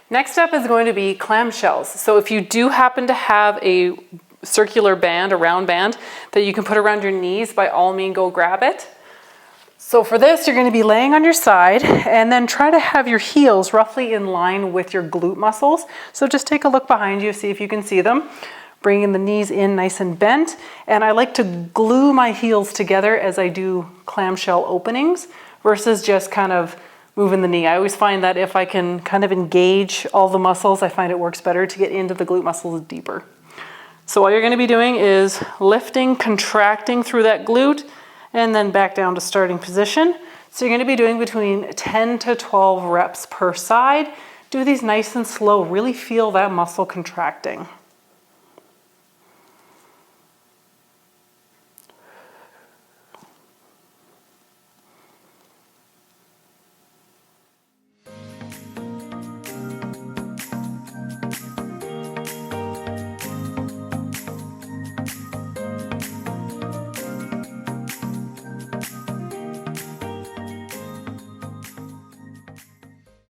Next up is going to be clamshells. So if you do happen to have a circular band, a round band, that you can put around your knees, by all means go grab it. So for this, you're going to be laying on your side and then try to have your heels roughly in line with your glute muscles. So just take a look behind you, see if you can see them. Bringing the knees in nice and bent. And I like to glue my heels together as I do clamshell openings versus just kind of moving the knee. I always find that if I can kind of engage all the muscles, I find it works better to get into the glute muscles deeper. So all you're going to be doing is lifting, contracting through that glute, and then back down to starting position. So you're going to be doing between 10 to 12 reps per side. Do these nice and slow. Really feel that muscle contracting.